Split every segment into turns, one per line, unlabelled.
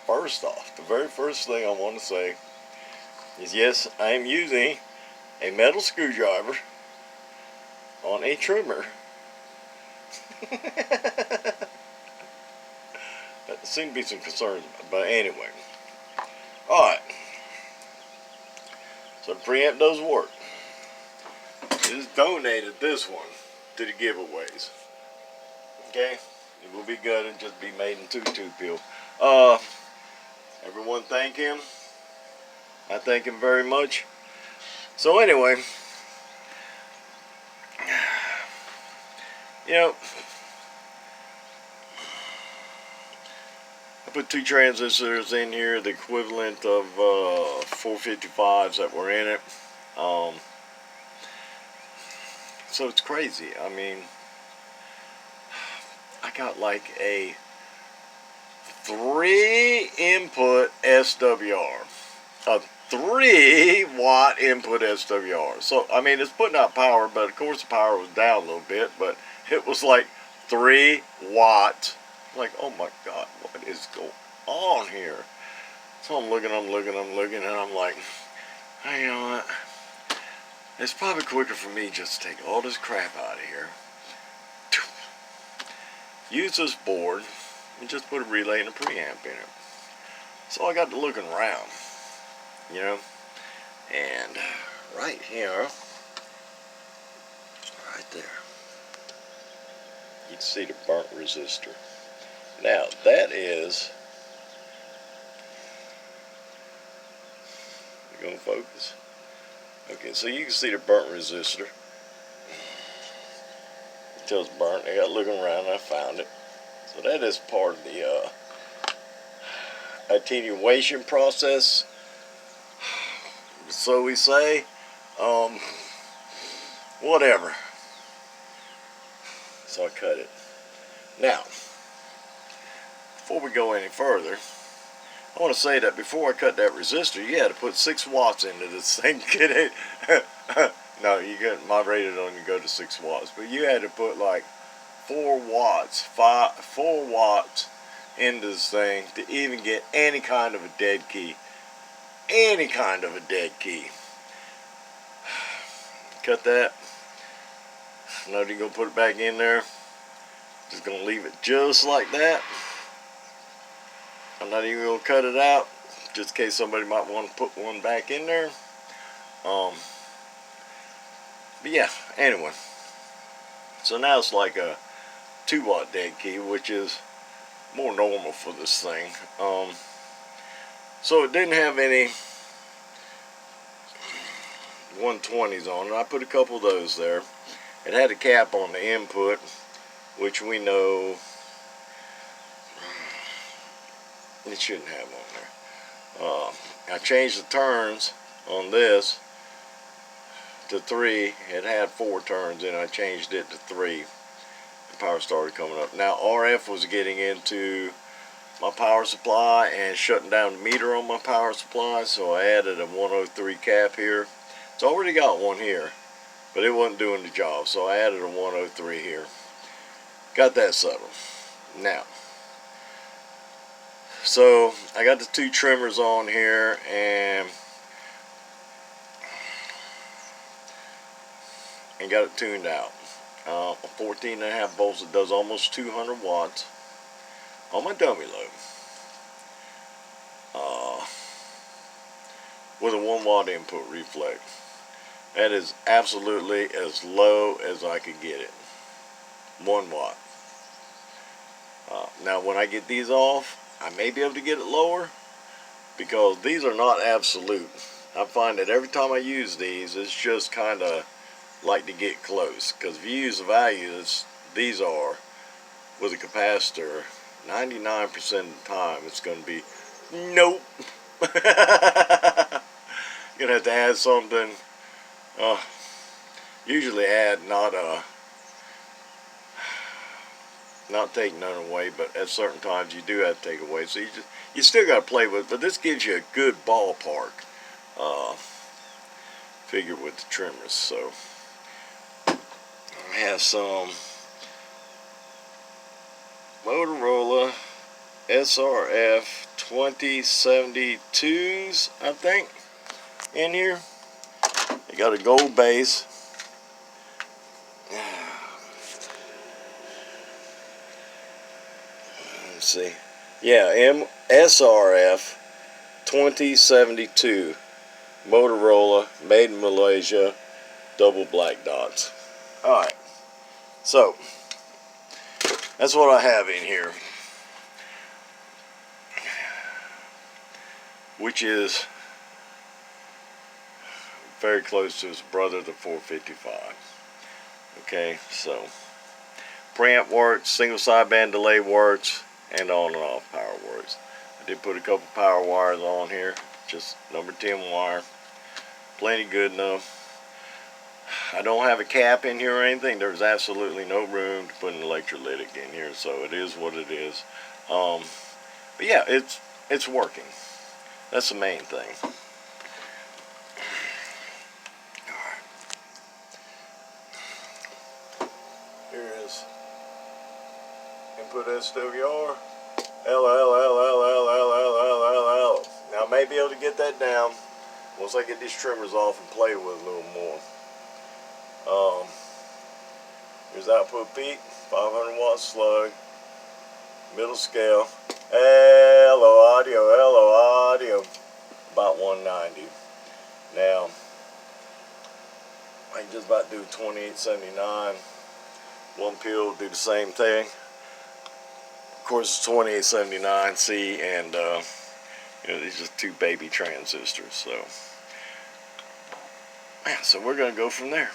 First off, the very first thing I want to say is yes, I am using a metal screwdriver on a trimmer. There seem to be some concerns, but anyway. Alright, so the preamp does work. Just donated this one to the giveaways. Okay, it will be good and just be made in 2 pill. Everyone thank him. I thank him very much. So anyway, you know, I put 2 transistors in here, the equivalent of 455s that were in it. So it's crazy. I mean, I got like a 3 input SWR, a 3 watt input SWR. So I mean, it's putting out power, but of course the power was down a little bit, but it was like 3 watts. Like, oh my God, what is going on here? So I'm looking, and I'm like, hey, you know what? It's probably quicker for me just to take all this crap out of here, use this board, and just put a relay and a preamp in it. So I got to looking around, you know, and right here, right there, you can see the burnt resistor. Now that is, you gonna focus? Okay, so you can see the burnt resistor. Until it's burnt, I got looking around and I found it. So that is part of the attenuation process. So we say, whatever. So I cut it. Now, before we go any further, I want to say that before I cut that resistor, you had to put 6 watts into this thing to get it. No, you get moderated on, you go to 6 watts, but you had to put like 4 watts, 4 watts into this thing to even get any kind of a dead key. Any kind of a dead key. Cut that. I'm not even gonna put it back in there. Just gonna leave it just like that. I'm not even gonna cut it out, just in case somebody might want to put one back in there. But yeah, anyway. So now it's like a 2 watt dead key, which is more normal for this thing. So it didn't have any 120s on it. I put a couple of those there. It had a cap on the input, which we know it shouldn't have on there. I changed the turns on this to 3. It had 4 turns and I changed it to 3. The power started coming up. Now RF was getting into my power supply and shutting down the meter on my power supply, so I added a 103 cap here. It's already got one here, but it wasn't doing the job, so I added a 103 here. Got that settled. Now, so I got the 2 trimmers on here, and got it tuned out. 14.5 volts. It does almost 200 watts on my dummy load. With a 1 watt input reflex. That is absolutely as low as I could get it. 1 watt. Now when I get these off, I may be able to get it lower, because these are not absolute. I find that every time I use these, it's just kind of like to get close, because if you use the values these are with a capacitor, 99% of the time it's going to be nope. You're going to have to add something. Usually add not take none away, but at certain times you do have to take away. So you still got to play with it, but this gives you a good ballpark figure with the trimmers. So I have some, Motorola SRF 2072s, I think, in here. They got a gold base. Let's see. Yeah, SRF 2072 Motorola, made in Malaysia, double black dots. Alright, so that's what I have in here, which is very close to his brother, the 455. Okay, so preamp works, single sideband delay works, and on and off power works. I did put a couple power wires on here, just number 10 wire, plenty good enough. I don't have a cap in here or anything. There's absolutely no room to put an electrolytic in here, so it is what it is. But yeah, it's working. That's the main thing. Alright. Here is input SWR. L. Now I may be able to get that down once I get these trimmers off and play with it a little more. Here's output peak, 500 watt slug, middle scale, hello audio, about 190. Now, I can just about do 2879. One pill do the same thing. Of course, it's 2879C, and you know, these are two baby transistors. So, man, so we're gonna go from there.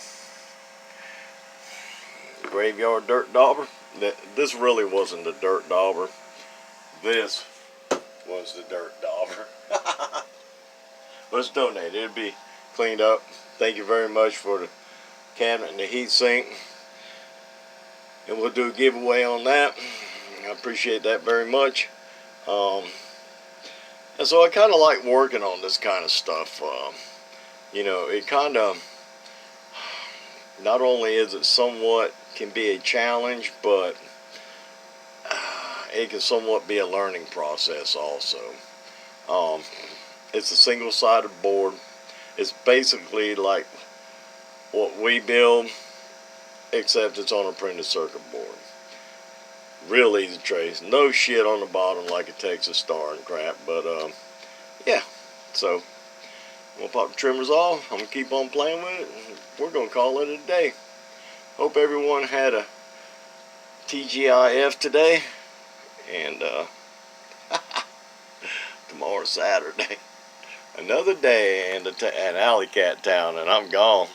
Graveyard dirt dauber. This really wasn't the dirt dauber. This was the dirt dauber. Let's donate. It'll be cleaned up. Thank you very much for the cabinet and the heat sink. And we'll do a giveaway on that. I appreciate that very much. And so I kind of like working on this kind of stuff. You know, it kind of, not only is it somewhat can be a challenge, but it can somewhat be a learning process also. It's a single-sided board. It's basically like what we build, except it's on a printed circuit board. Real easy trace. No shit on the bottom like a Texas Star and crap, but yeah. So I'm gonna pop the trimmers off. I'm gonna keep on playing with it. We're gonna call it a day. Hope everyone had a TGIF today, and tomorrow's Saturday. Another day in Alley Cat Town, and I'm gone.